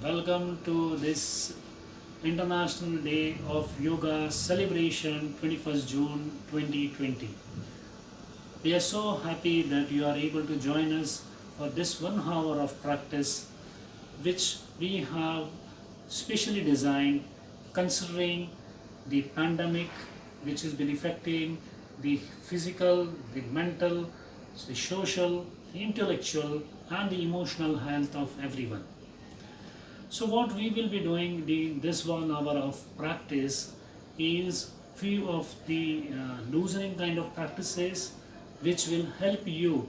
Welcome to this International Day of Yoga celebration 21st June 2020. We are so happy that you are able to join us for this 1 hour of practice which we have specially designed considering the pandemic which has been affecting the physical, the mental, the social, the intellectual and the emotional health of everyone. So what we will be doing in this 1 hour of practice is few of the loosening kind of practices which will help you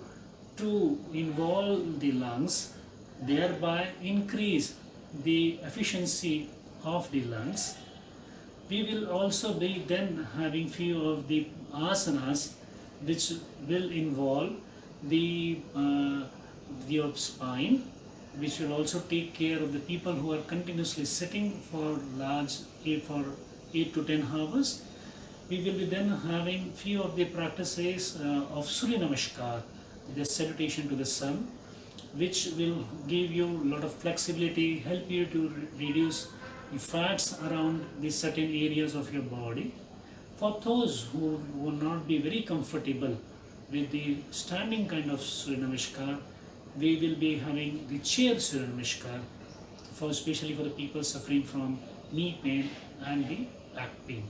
to involve the lungs, thereby increase the efficiency of the lungs. We will also be then having few of the asanas which will involve your spine, which will also take care of the people who are continuously sitting for large for 8 to 10 hours. We will be then having few of the practices of Surya Namaskar, the salutation to the sun, which will give you a lot of flexibility, help you to reduce the fats around the certain areas of your body. For those who will not be very comfortable with the standing kind of Surya Namaskar, we will be having the chair Surya Namaskar, especially for the people suffering from knee pain and the back pain.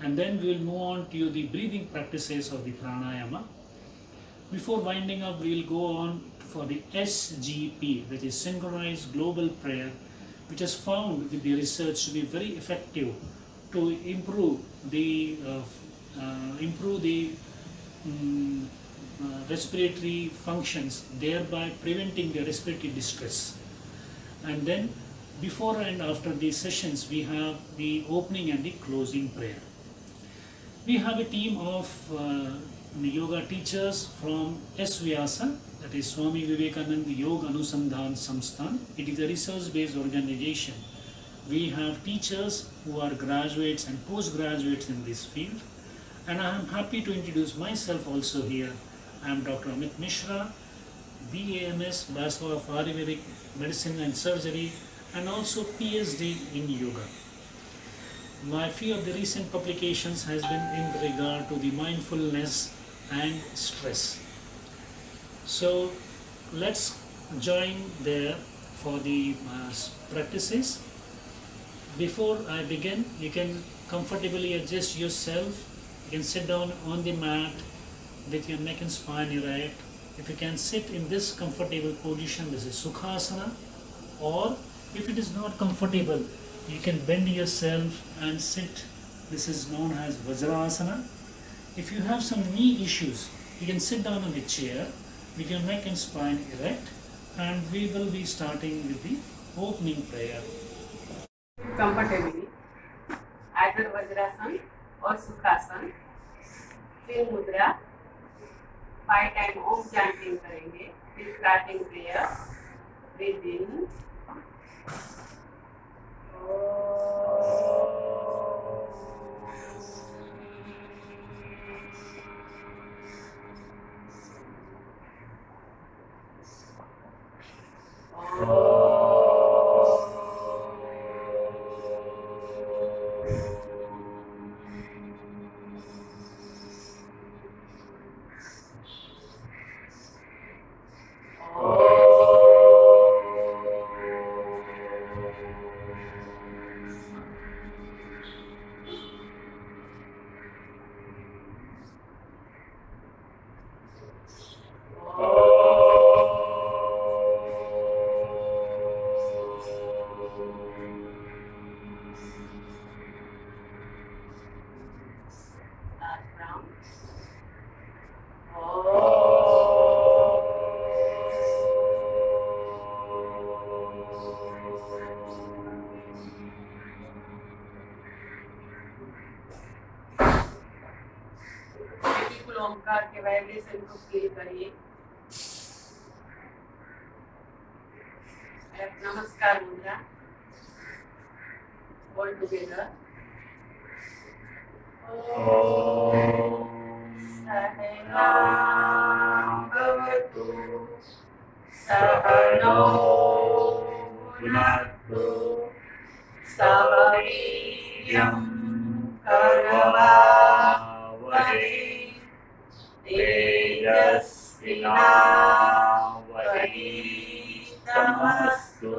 And then we will move on to the breathing practices of the pranayama. Before winding up, we will go on for the SGP, that is Synchronized Global Prayer, which is found with the research to be very effective to improve the respiratory functions, thereby preventing the respiratory distress. And then before and after these sessions, we have the opening and the closing prayer. We have a team of yoga teachers from SVyasa, that is Swami Vivekananda Yoga Anusandhan Samsthan. It is a research-based organization. We have teachers who are graduates and postgraduates in this field. And I am happy to introduce myself also here. I am Dr. Amit Mishra, BAMS, Bachelor of Ayurvedic Medicine and Surgery, and also PhD in Yoga. My few of the recent publications has been in regard to the mindfulness and stress. So let's join there for the practices. Before I begin, you can comfortably adjust yourself. You can sit down on the mat with your neck and spine erect. If you can sit in this comfortable position, this is Sukhasana, or if it is not comfortable, you can bend yourself and sit. This is known as Vajrasana. If you have some knee issues, you can sit down on the chair with your neck and spine erect, and we will be starting with the opening prayer. Comfortably, either Vajrasana or Sukhasana. फिर मुद्रा 5 time ओम chanting करेंगे. फिर starting prayer. Breathe इन. ओंकार के vibration को feel करिए. नमस्कार मुद्रा. All together. सहना भवतु सहनौ पुनक्तु सवीर्यं करवावहै तेजस्विनावधीतमस्तु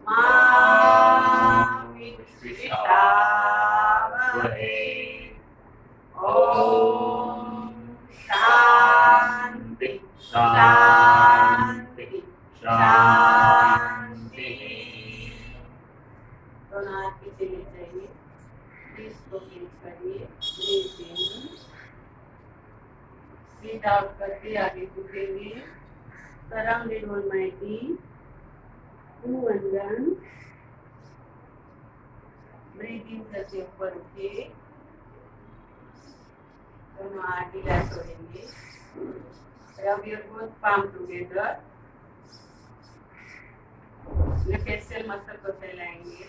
मा विद्विषावहै ॐ शांति शान्ति शान्ति। दोनों हाथ पीछे ले जाइए, ब्रीथ को फील करिए, ब्रीथ इन, ब्रीथ आउट करके आगे झुकेंगे। सराउंडेड ऑलमाइटी, हु वंदन, ब्रीथ इन करके ऊपर उठिए, दोनों हाथ ढीला छोड़ेंगे। Rub your both palm together, facial muscle को फैलाएंगे,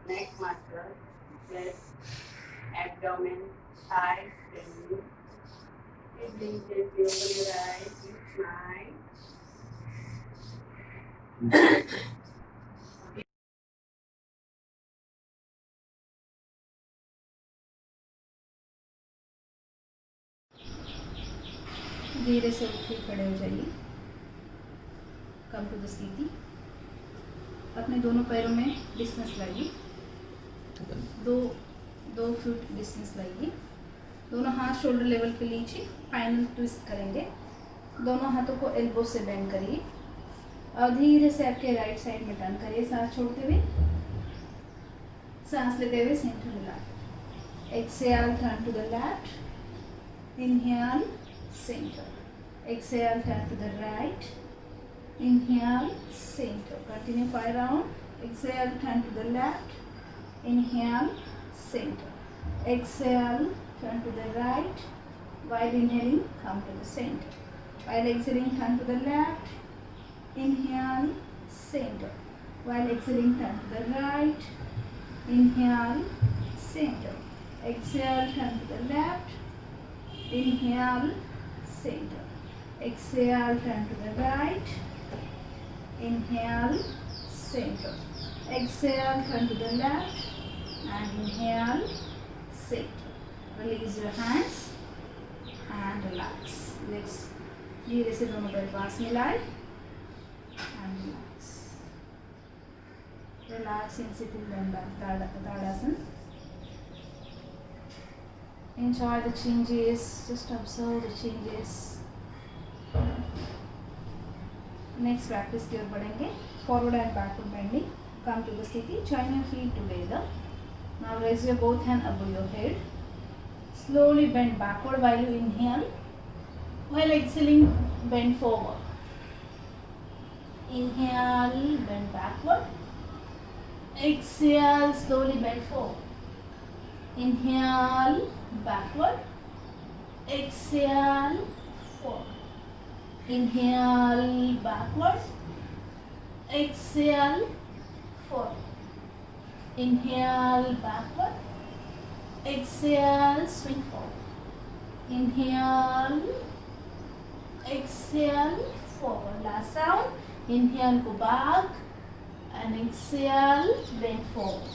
neck muscle, chest, abdomen, thighs, belly. Breathe gently over your eyes, you smile. धीरे से उठ के खड़े हो जाइए। कम टू द स्थिति। अपने दोनों पैरों में डिस्टेंस लाइए, दो फुट डिस्टेंस लाइए। दोनों हाथ शोल्डर लेवल पे लीजिए, फाइनल ट्विस्ट करेंगे। दोनों हाथों को एल्बो से बेंड करिए और धीरे से आपके राइट साइड में टर्न करिए, सांस छोड़ते हुए, सांस लेते हुए सेंटर मिला। Exhale, turn to the left, inhale, center. Exhale, turn to the right. Inhale, center. Continue 5 rounds. Exhale, turn to the left. Inhale, center. Exhale, turn to the right. While inhaling, come to the center. While exhaling, turn to the left. Inhale, center. While exhaling, turn to the right. Inhale, center. Exhale, turn to the left. Inhale, center. Exhale, turn to the right. Inhale, center. Exhale, turn to the left. And inhale, center. Release your hands and relax. Legs धीरे से दोनों पैर पास मिलाए and relax. Relax in sitting Tadasana. Enjoy the changes, just observe the changes. Next practice की ओर बढ़ेंगे. Forward and backward bending. Come to the sthiti. Join your feet together. Now raise your both hands above your head. Slowly bend backward while you inhale. While exhaling, bend forward. Inhale, bend backward. Exhale, slowly bend forward. Inhale, backward. Exhale, forward. Inhale, backward. Exhale, forward. Inhale, backward. Exhale, swing forward. Inhale, exhale, forward. Last round. Inhale, go back. And exhale, bend forward.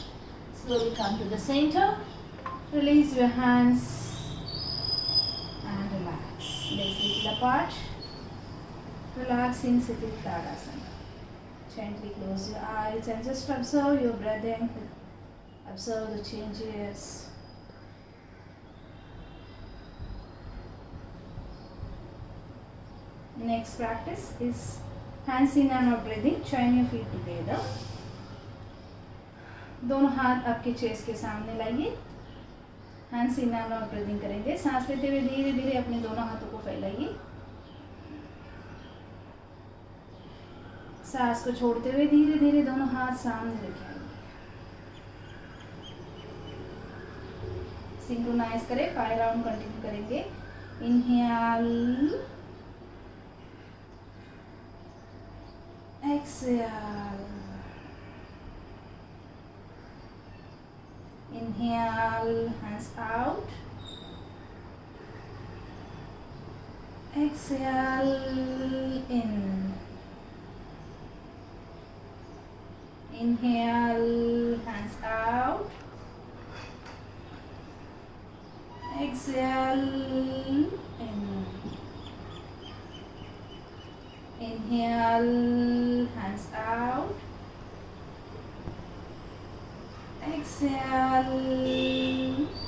Slowly come to the center. Release your hands and relax. Legs little apart. Relax in Sitting Tadasana. Gently close your eyes and just observe your breathing. Observe the changes. Next practice is hands in and out breathing. Join your feet together. दोनों हाथ आपके chest के सामने लाइए. Hands in and out breathing करेंगे. सांस लेते हुए धीरे धीरे अपने दोनों हाथों को फैलाइए. सांस को छोड़ते हुए धीरे धीरे दोनों हाथ सामने रखेंगे. सिंक्रोनाइज करें. 5 राउंड कंटिन्यू करेंगे. Inhale, exhale. Inhale, hands out. Exhale, in. Inhale, hands out. Exhale, in. Inhale, hands out. Exhale,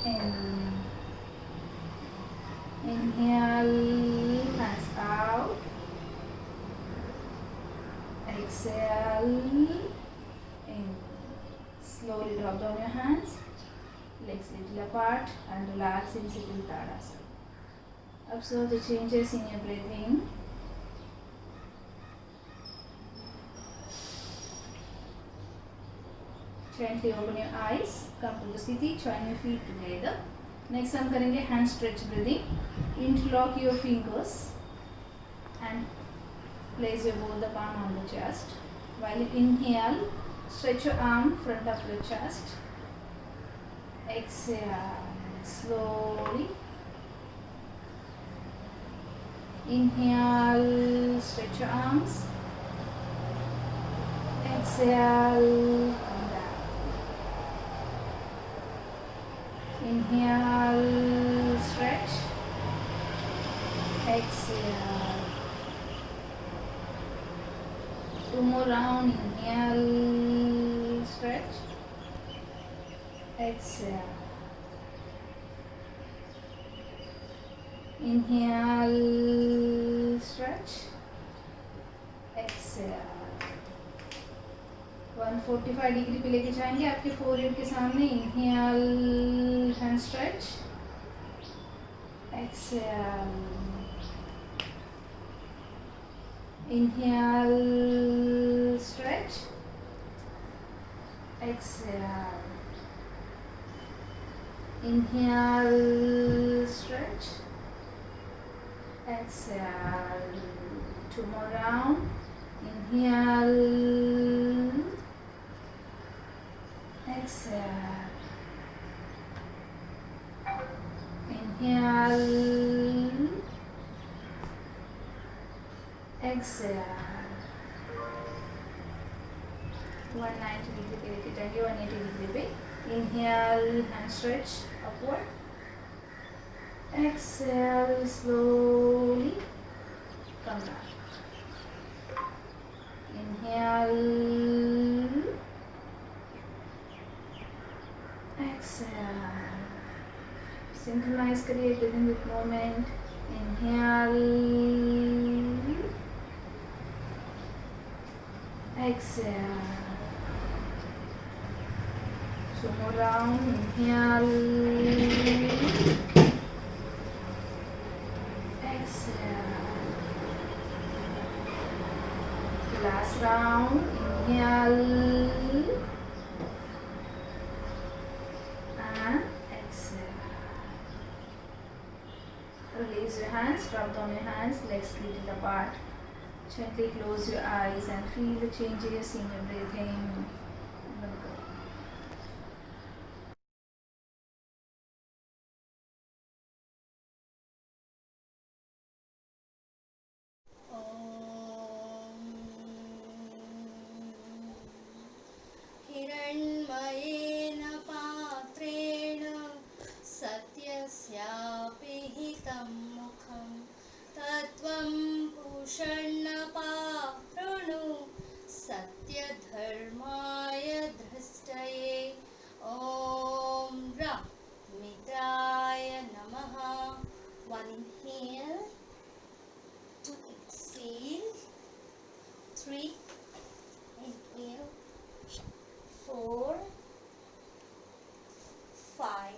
in. Inhale, hands out. Exhale, in. Slowly drop down your hands, legs little apart, and relax in Sitting Tadasana. Observe the changes in your breathing. Gently open your eyes, come to the Sthiti, join your feet together. Next हम करेंगे hand stretch breathing. Interlock your fingers and place your both the palm on the chest. While you inhale, stretch your arm front of your chest. Exhale slowly. Inhale, stretch your arms. Exhale, come down. Inhale, stretch. Exhale. Two more round. Inhale, stretch. Exhale. Inhale, stretch. Exhale. 145 degree पे लेके जाएंगे आपके forehead के सामने. Inhale, hand stretch. Exhale. Inhale, stretch. Exhale. Inhale, stretch. Exhale. Two more round. Inhale. Exhale. Inhale. Exhale. 190 degree पे लेके जाएंगे, 180 degree पे. Inhale, hand stretch upward. Exhale slowly. Come down. Inhale. Exhale. Synchronize करिए breathing with movement. Inhale. Exhale. Two more round. Inhale. Exhale. Last round. Inhale. And exhale. Release your hands, drop down your hands, legs little apart. Gently close your eyes and feel the changes in your breathing. हिरण्मयेन पात्रेण सत्यस्यापि हितं मुखं तत्त्वं पूषण्णपावृणु सत्यधर्माय दृष्टये. ॐ रं मित्राय नमः. One inhale, two exhale, three inhale, 4, 5,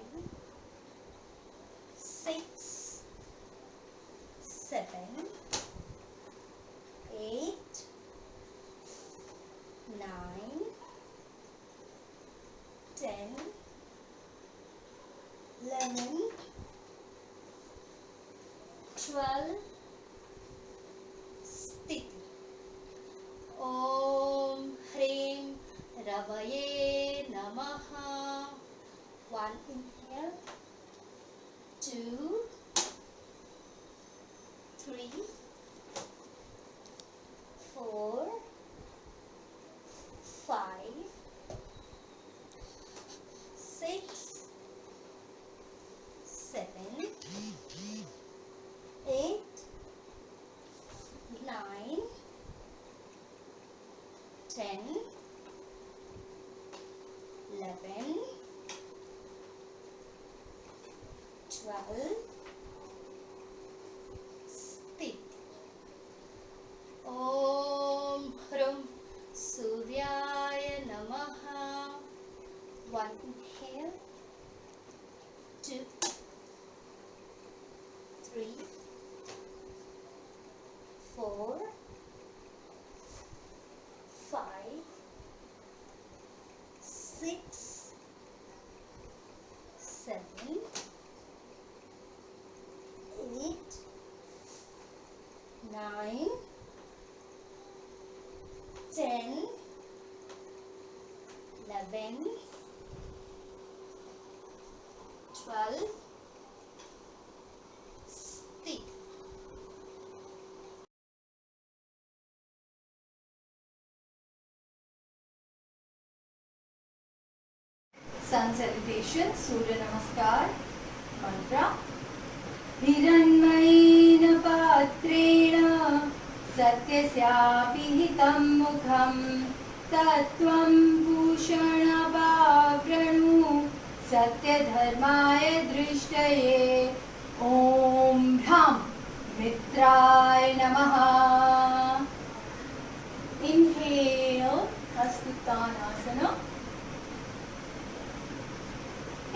6, 7, 8, 9, 10, 11, 12, Sthiti. Om Hrim Ravaye Namaha. One inhale, 2, 3, 4, 5, 10, 11, 12, Sthit. Om Hrum Suryaya Namaha. 1 inhale, 2, 3, 4, 5, 6, 7, 8, 9, 10, 11, 12, Sthit. Sun salutation, Surya Namaskar, mantra. हिरण्मयेन पात्रेण सत्यस्यापि हितं मुखं तत्त्वं भूषणवावृणु सत्यधर्माय दृष्टये. ॐ ह्रां मित्राय नमः. Inhale, Hastuttanasana.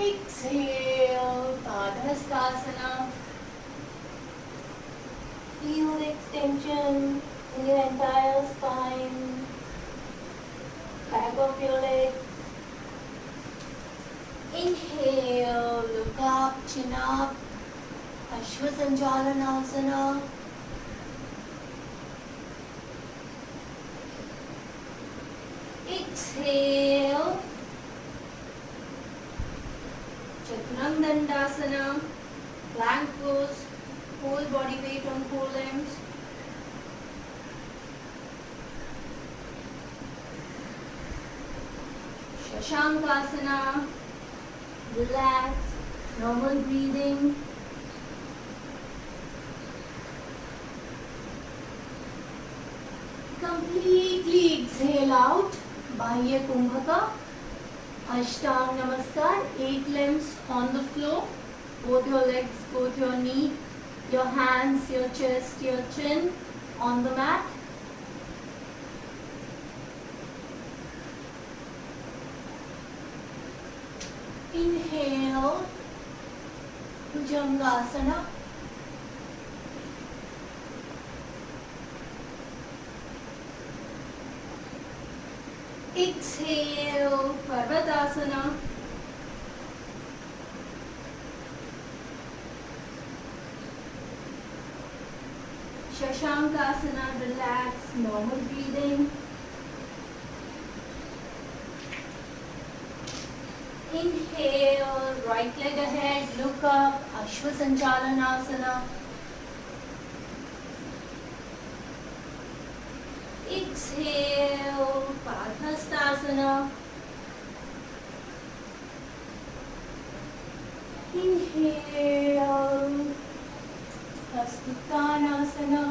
Exhale, Padhastasana. Feel the extension in your entire spine, back of your leg. Inhale, look up, chin up, Ashwasanjalanasana. Exhale, Chaturangdandasana, plank pose, whole body weight on forelimbs. Shashankasana, relax, normal breathing. Completely exhale out, Bahya Kumbhaka. Ashtang Namaskar, 8 limbs on the floor, both your legs, both your knee, your hands, your chest, your chin on the mat. Inhale, Bhujangasana. Exhale, Parvatasana. Shashankasana, relax, normal breathing. Inhale, right leg ahead, look up, Ashwasanjalanasana. Exhale, Padhastasana. Inhale, Hastuttanasana.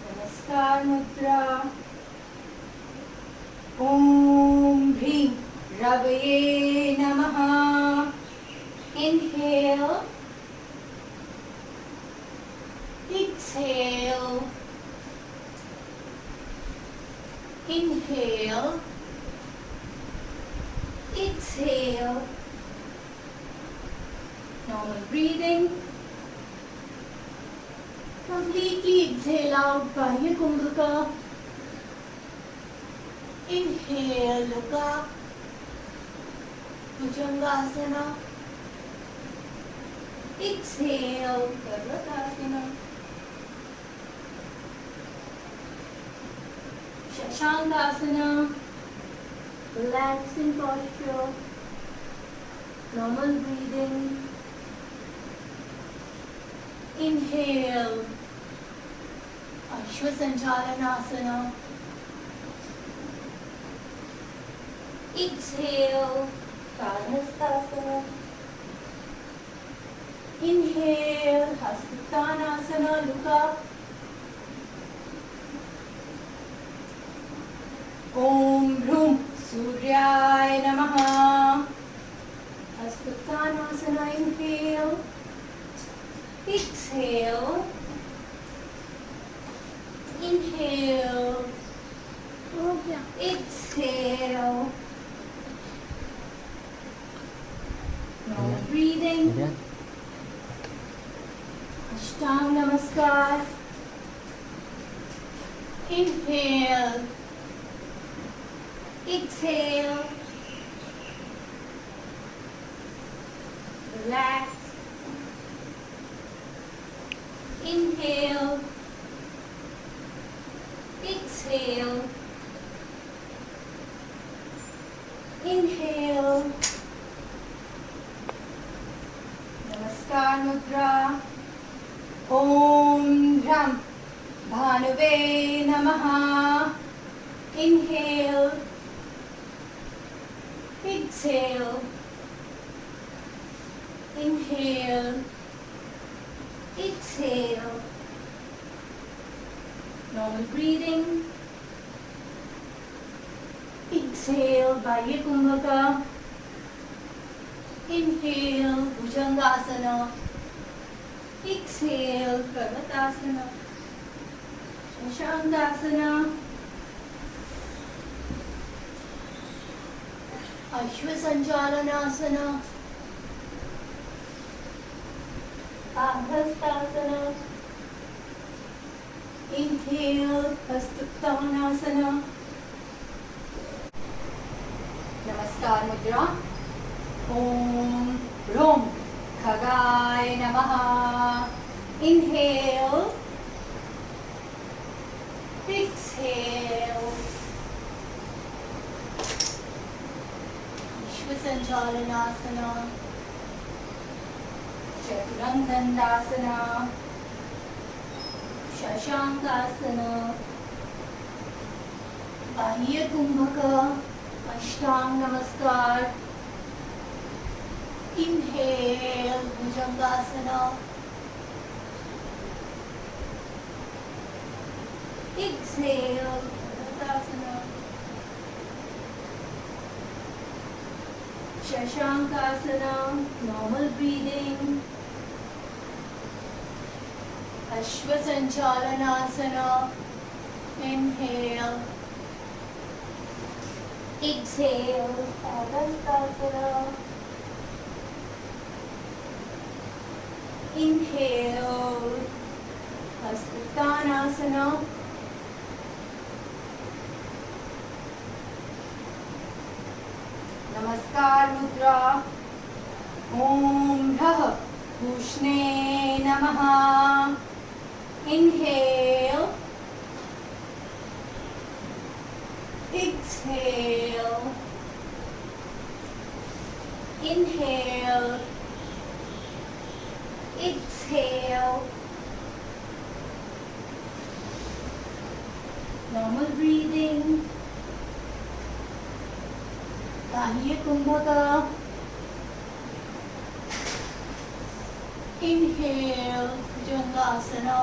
Namaskar Mudra. Om Bhrim Ravaye Namaha. Inhale. Exhale. Inhale. Exhale. Normal breathing. Completely exhale out, Bahya Kumbhaka. Inhale, look up, Bhujangasana. Exhale, Parvatasana. Shashankasana. Relaxing posture. Normal breathing. Inhale, Ashwasanjalanasana. Exhale, Padhastasana. Inhale, Hastuttanasana, look up. Surya Namaha. Hastuttanasana, inhale. Exhale. Inhale. Exhale. Normal breathing. Ashtang Namaskar. Inhale. Exhale. Relax. Inhale. Exhale. Inhale. Namaskar Mudra. Om Ram Bhanuve Namaha. Inhale. Exhale. Inhale. Exhale. Normal breathing. Exhale, Bahya Kumbhaka. Inhale, Bhujangasana. Exhale, Parvatasana. Shashangasana. Ashwasanchalanasana. Abhastasana. Inhale, Hastuttanasana. Namaskar Mudra. Om Rom Khagaya Namaha. Inhale. Exhale. Vishwasanchalanasana. Chaturangandasana. Shashankasana. Bahya Kumbhaka. Ashtang Namaskar. Inhale, Bhujangasana. Exhale, Parvatasana. Shashankasana, normal breathing. Ashwasanchalanasana. Inhale. Exhale, Abhastasana. Inhale, Hastuttanasana. Namaskar Mudra. Om Rah Bhushne Namaha. Inhale. Exhale. Inhale. Exhale. Normal breathing. Bahya Kumbhaka. Inhale, Bhujangasana.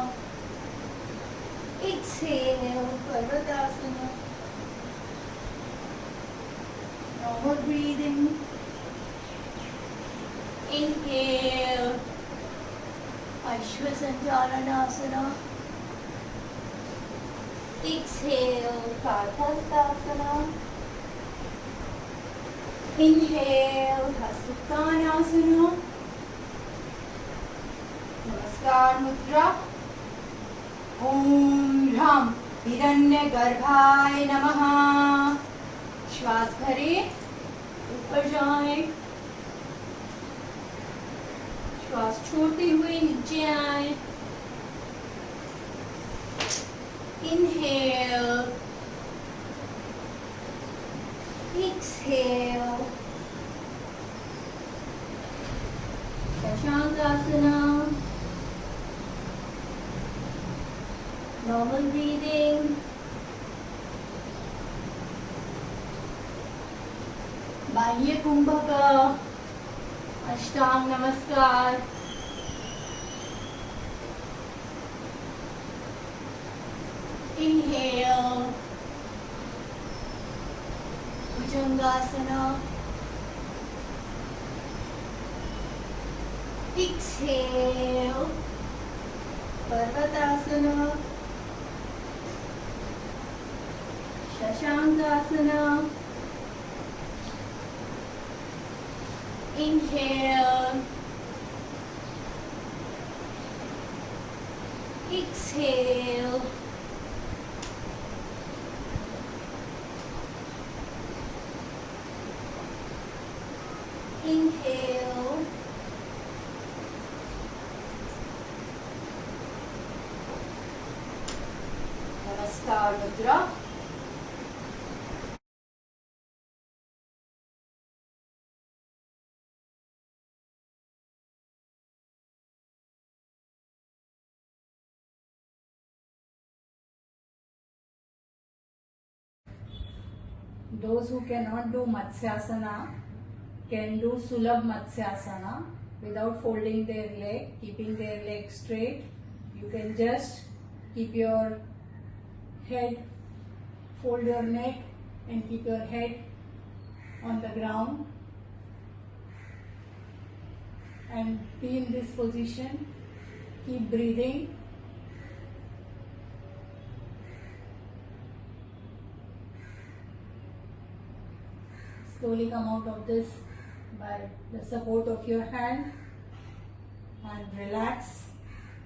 Exhale, Parvatasana. Normal breathing. Inhale, Ashwasanchalanasana. Exhale, Parthastasana. Inhale, Hastuttanasana. Namaskar Mudra. Om Ram Hiranyagarbhaya Namaha. श्वास भरे, ऊपर जाए, श्वास छोड़ते हुए नीचे आए. Inhale. Exhale. Shashankasana. Normal breathing. Bahya Kumbhaka. Ashtang Namaskar. Inhale. Bhujangasana. Exhale. Parvatasana. Shashankasana. Inhale. Exhale. Inhale. Namaskar Mudra. Those who cannot do Matsyasana can do Sulabh Matsyasana without folding their leg, keeping their leg straight. You can just keep your head, fold your neck and keep your head on the ground and be in this position. Keep breathing. Slowly come out of this by the support of your hand and relax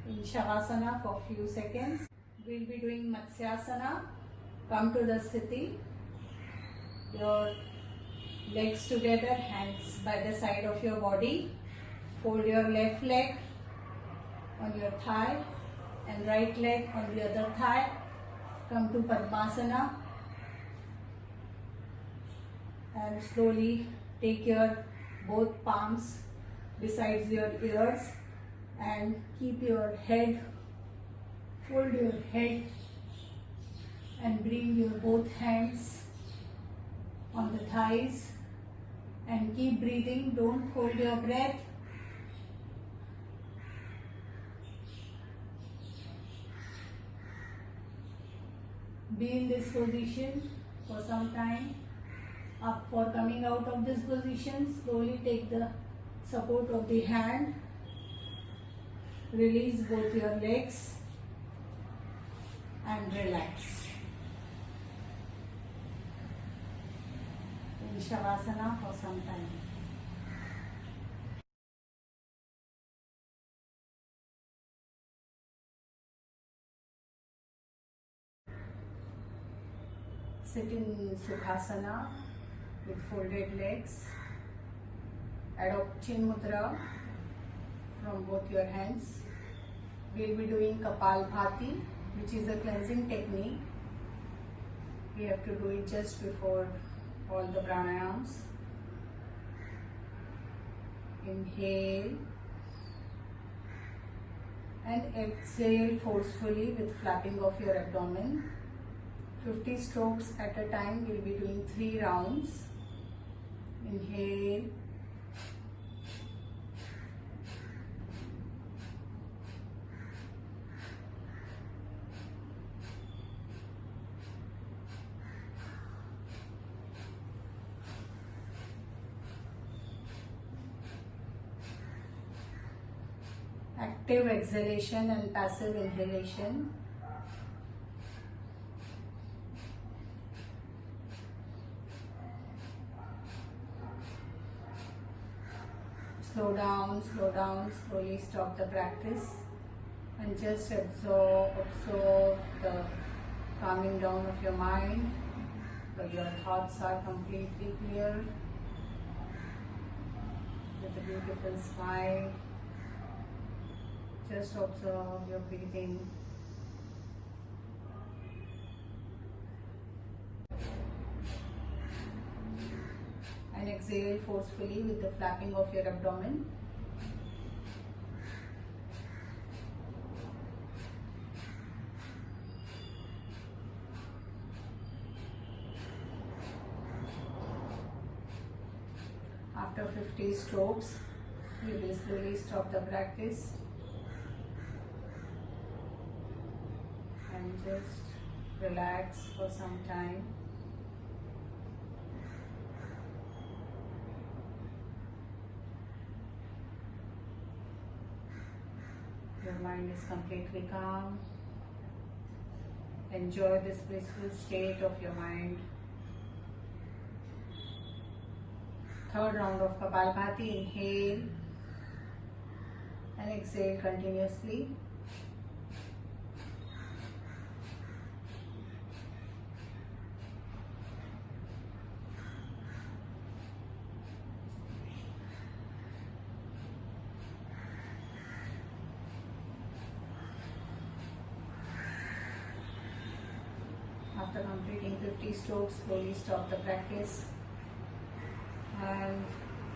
in Shavasana for a few seconds. We'll be doing Matsyasana. Come to the Sthiti. Your legs together, hands by the side of your body. Fold your left leg on your thigh and right leg on the other thigh. Come to Padmasana. And slowly take your both palms besides your ears and keep your head, fold your head and bring your both hands on the thighs and keep breathing. Don't hold your breath. Be in this position for some time. For coming out of this position, slowly take the support of the hand. Release both your legs and relax. In Shavasana for some time. Sit in Sukhasana with folded legs. Adopt Chin Mudra from both your hands. We'll be doing Kapalbhati, which is a cleansing technique. We have to do it just before all the pranayams. Inhale and exhale forcefully with flapping of your abdomen. 50 strokes at a time. We'll be doing 3 rounds. Inhale. Active exhalation and passive inhalation. Slow down, slowly stop the practice and just absorb the calming down of your mind, so your thoughts are completely clear with a beautiful smile. Just observe your breathing. And exhale forcefully with the flapping of your abdomen. After 50 strokes, you will slowly stop the practice and just relax for some time. Your mind is completely calm. Enjoy this blissful state of your mind. Third round of Kapalbhati. Inhale and exhale continuously. After completing 50 strokes, slowly stop the practice and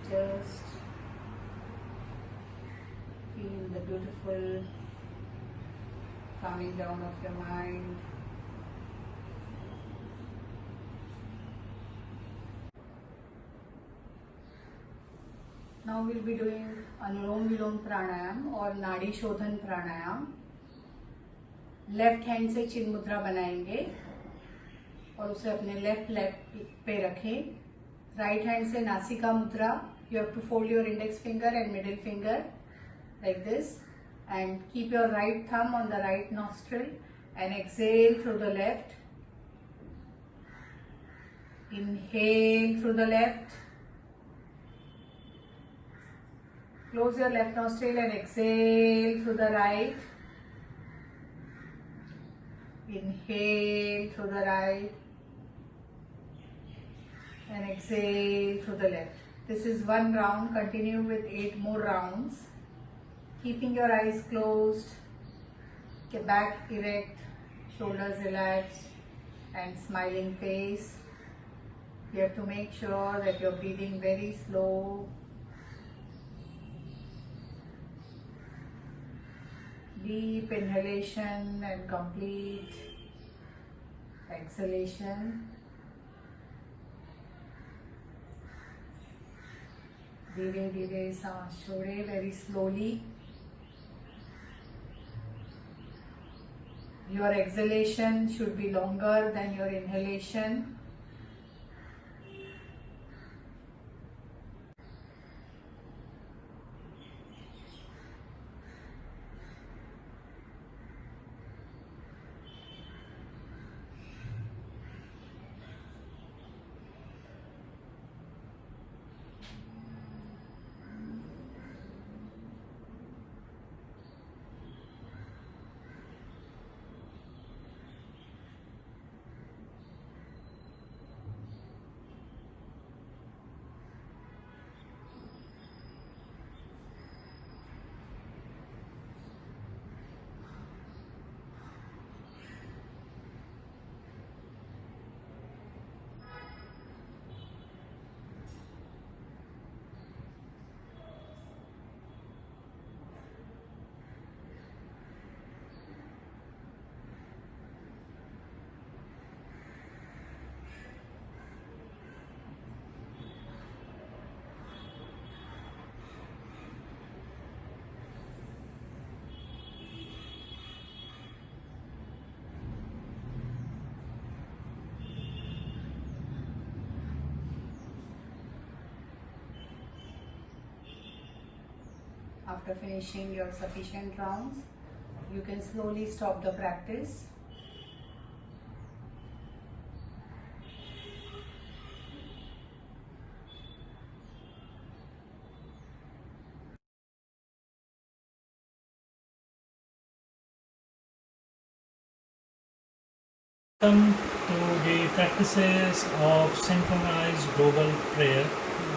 just feel the beautiful calming down of your mind. Now we'll be doing Anulom Vilom Pranayam or Nadi Shodhan Pranayam. Left hand से चिन मुद्रा बनाएंगे और उसे अपने left leg पे रखें. Right hand से नासिका मुद्रा. You have to fold your index finger and middle finger like this and keep your right thumb on the right nostril and exhale through the left. Inhale through the left. Close your left nostril and exhale through the right. Inhale through the right and exhale through the left. This is one round. Continue with 8 more rounds. Keeping your eyes closed, back erect, shoulders relaxed and smiling face. You have to make sure that you're breathing very slow. Deep inhalation and complete exhalation. धीरे धीरे सांस छोड़े, very slowly. Your exhalation should be longer than your inhalation. After finishing your sufficient rounds, you can slowly stop the practice. Welcome to the practices of synchronized global prayer,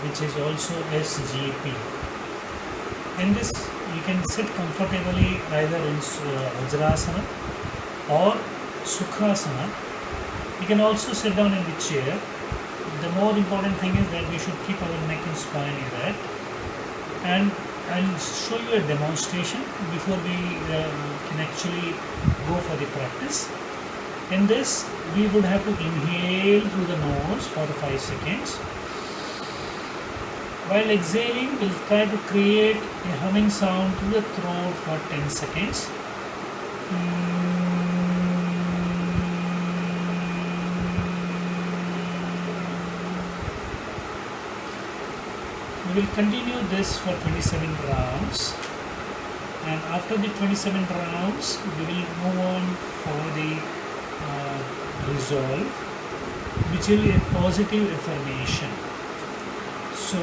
which is also SGP. In this, you can sit comfortably either in Vajrasana or Sukhasana. You can also sit down in the chair. The more important thing is that we should keep our neck and spine erect. And I'll show you a demonstration before we can actually go for the practice. In this, we would have to inhale through the nose for 5 seconds. While exhaling, we'll try to create a humming sound through the throat for 10 seconds. We will continue this for 27 rounds. And after the 27 rounds, we will move on for the resolve, which will be a positive affirmation. So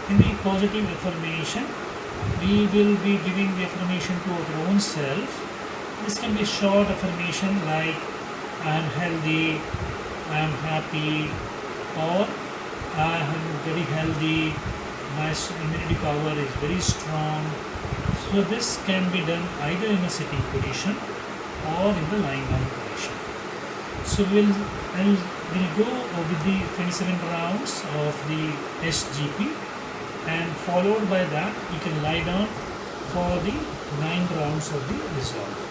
in the positive affirmation, we will be giving the affirmation to our own self. This can be a short affirmation like I am healthy, I am happy, or I am very healthy, my immunity power is very strong. So this can be done either in a sitting position or in the lying down position. So we'll go with the 27 rounds of the SGP, and followed by that you can lie down for the 9 rounds of the resolve.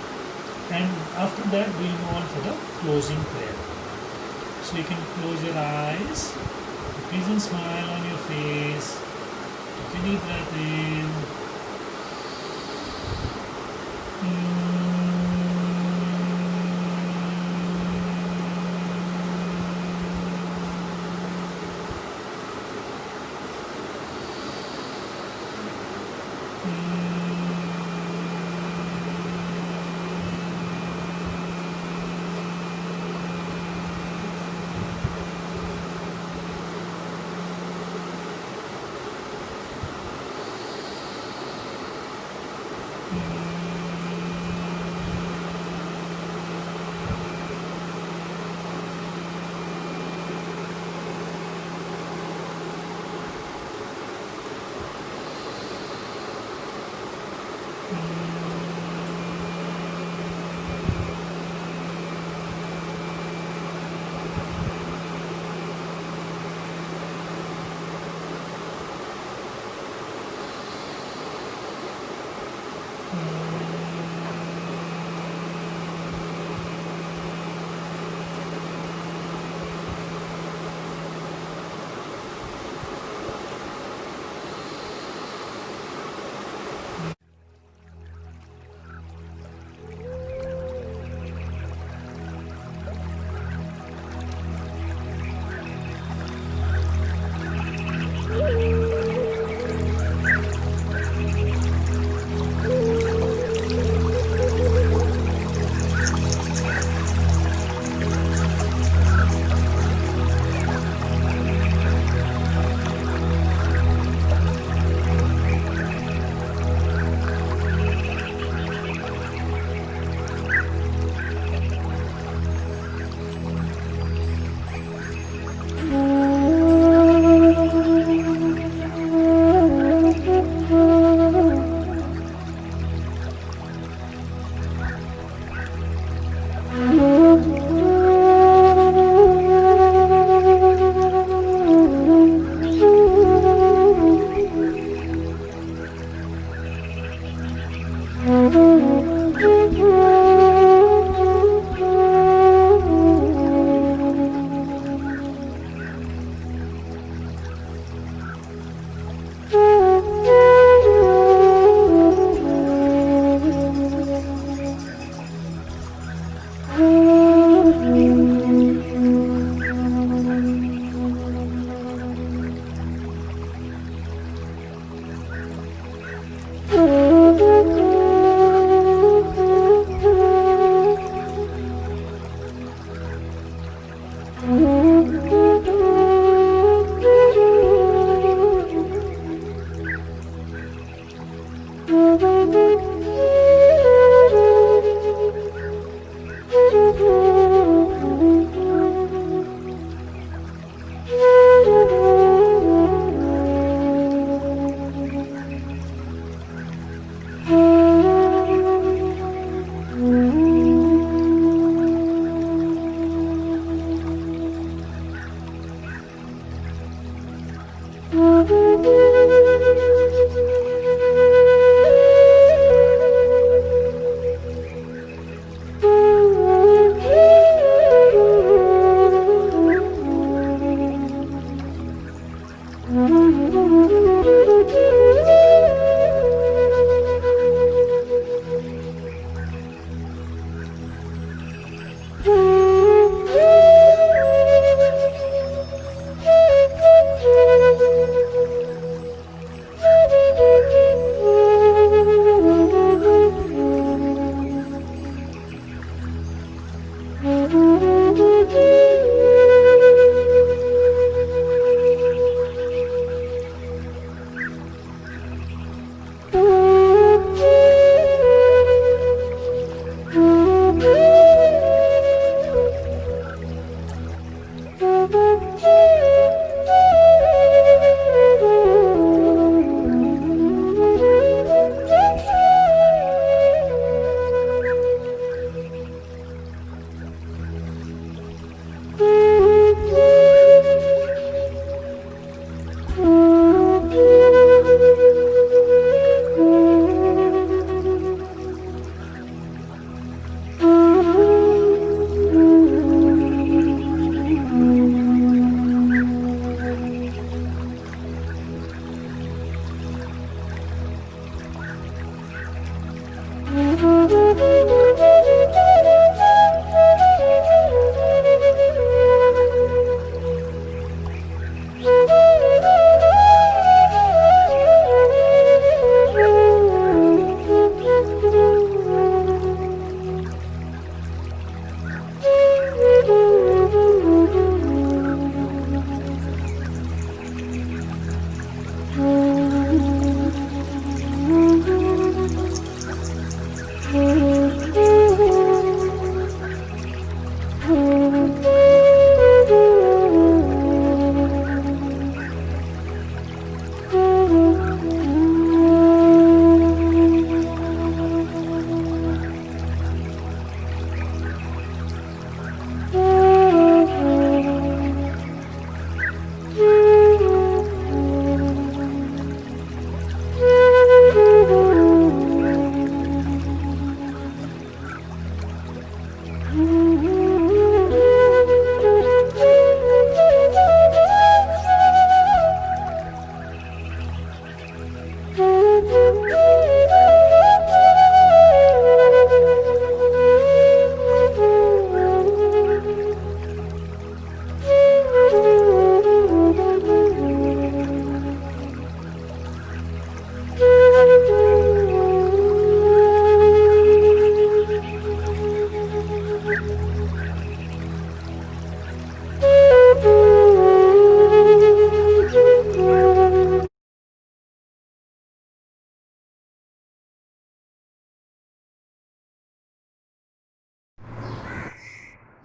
And after that we'll move on for the closing prayer. So you can close your eyes, a pleasant smile on your face, take a deep breath in.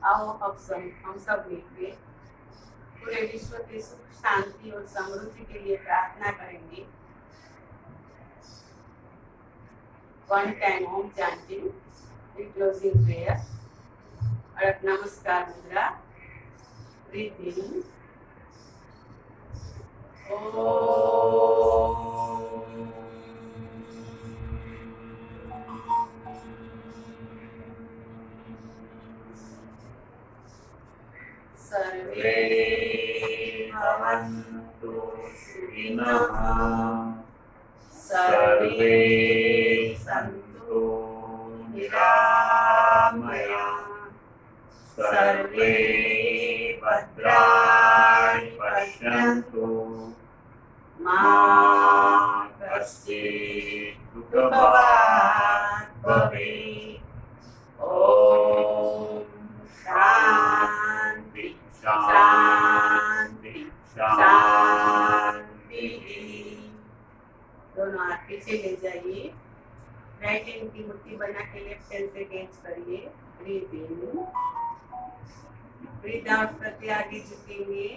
आओ हम सब मिलकर पूरे विश्व की सुख शांति और समृद्धि के लिए प्रार्थना करेंगे। वन टाइम ओम चैंटिंग क्लोजिंग प्रेयर और नमस्कार मुद्रा ब्रीथिंग सर्वे भवन्तु सुखिनः सर्वे सन्तु निरामयाः सर्वे भद्राणि पश्यन्तु मा कश्चित् दुःखभाग् भवेत्। ॐ शान्ति शान्ति शान्ति। दोनों हाथ पीछे ले जाइए। राइट हैंड की मुट्ठी बना के लेफ्ट हैंड से कैच करिए। ब्रीथ इन, ब्रीथ आउट करते आगे झुकेंगे।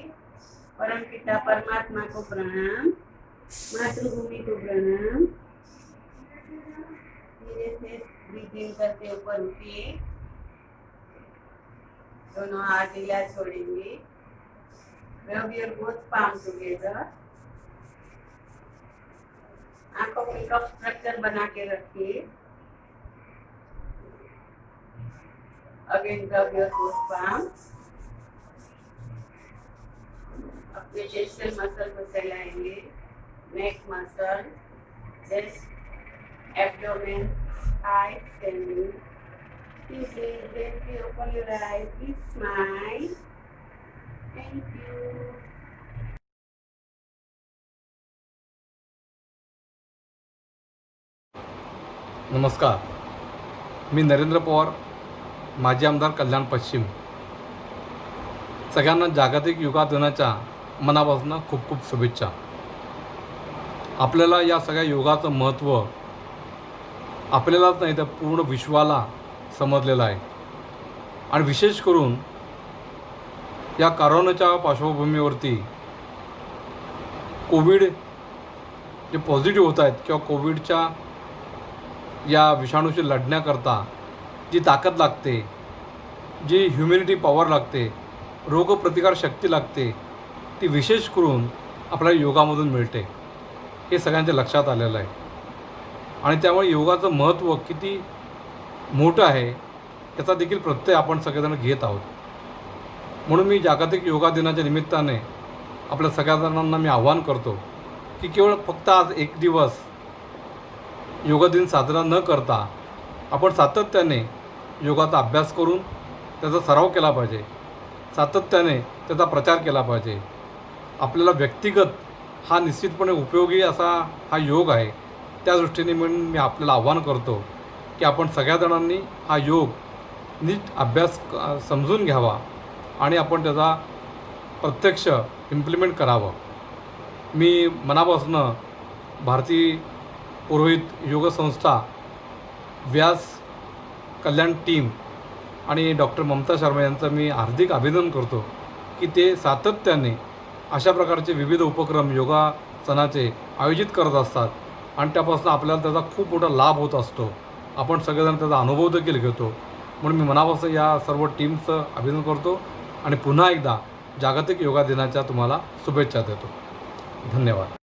परम पिता परमात्मा को प्रणाम, मातृभूमि को प्रणाम। धीरे से ब्रीथ इन करते ऊपर उठिए। दोनों हाथ ढीला छोड़ेंगे। Rub your both palms together. आंखों में कप स्ट्रक्चर बना के रखिए। Again rub your both palms. अपने फेशियल मसल को चलाएंगे। Neck muscle, chest, abdomen, thigh, standing. Please gently open your eyes. Please smile. Thank you. नमस्कार, मी नरेंद्र पवार, माजी आमदार कल्याण पश्चिम. सगळ्यांना जागतिक योगा दिनाच्या मनापासून खूप खूप शुभेच्छा. आपल्याला या सगळ्या योगाचं महत्त्व आपल्यालाच नाही तर पूर्ण विश्वाला समजलेलं आहे. आणि विशेष करून या करोनाच्या पार्श्वभूमीवरती कोविड जे पॉझिटिव्ह होत आहेत किंवा कोविडच्या या विषाणूशी लढण्याकरता जी ताकद लागते, जी ह्युमिनिटी पॉवर लागते, रोगप्रतिकारशक्ती लागते, ती विशेष करून आपल्याला योगामधून मिळते. हे सगळ्यांच्या लक्षात आलेलं आहे आणि त्यामुळे योगाचं महत्त्व किती मोठं आहे याचा देखील प्रत्यय आपण सगळेजण घेत आहोत. म्हणून मी जागतिक योगा दिनाच्या निमित्ताने आपल्या सगळ्या मी आवाहन करतो की केवळ फक्त आज एक दिवस योगा दिन साजरा न करता आपण सातत्याने योगाचा अभ्यास करून त्याचा सराव केला पाहिजे, सातत्याने त्याचा प्रचार केला पाहिजे. आपल्याला व्यक्तिगत हा निश्चितपणे उपयोगी असा हा योग आहे. त्या दृष्टीने म्हणून मी आपल्याला आव्हान करतो की आपण सगळ्या जणांनी हा योग नीट अभ्यास समजून घ्यावा आणि आपण त्याचा प्रत्यक्ष इम्प्लिमेंट करावं. मी मनापासून भारतीय पुरोहित योग संस्था, व्यास कल्याण टीम आणि डॉक्टर ममता शर्मा यांचं मी हार्दिक अभिनंदन करतो की ते सातत्याने अशा प्रकारचे विविध उपक्रम योगासनाचे आयोजित करत असतात आणि त्यापासून आपल्याला त्याचा खूप मोठा लाभ होत असतो. आपण सगळेजण त्याचा अनुभव देखील घेतो. म्हणून मी मनापासून या सर्व टीमचं अभिनंदन करतो आणि पुन्हा एकदा जागतिक योगा दिनाच्या तुम्हाला शुभेच्छा देतो. धन्यवाद.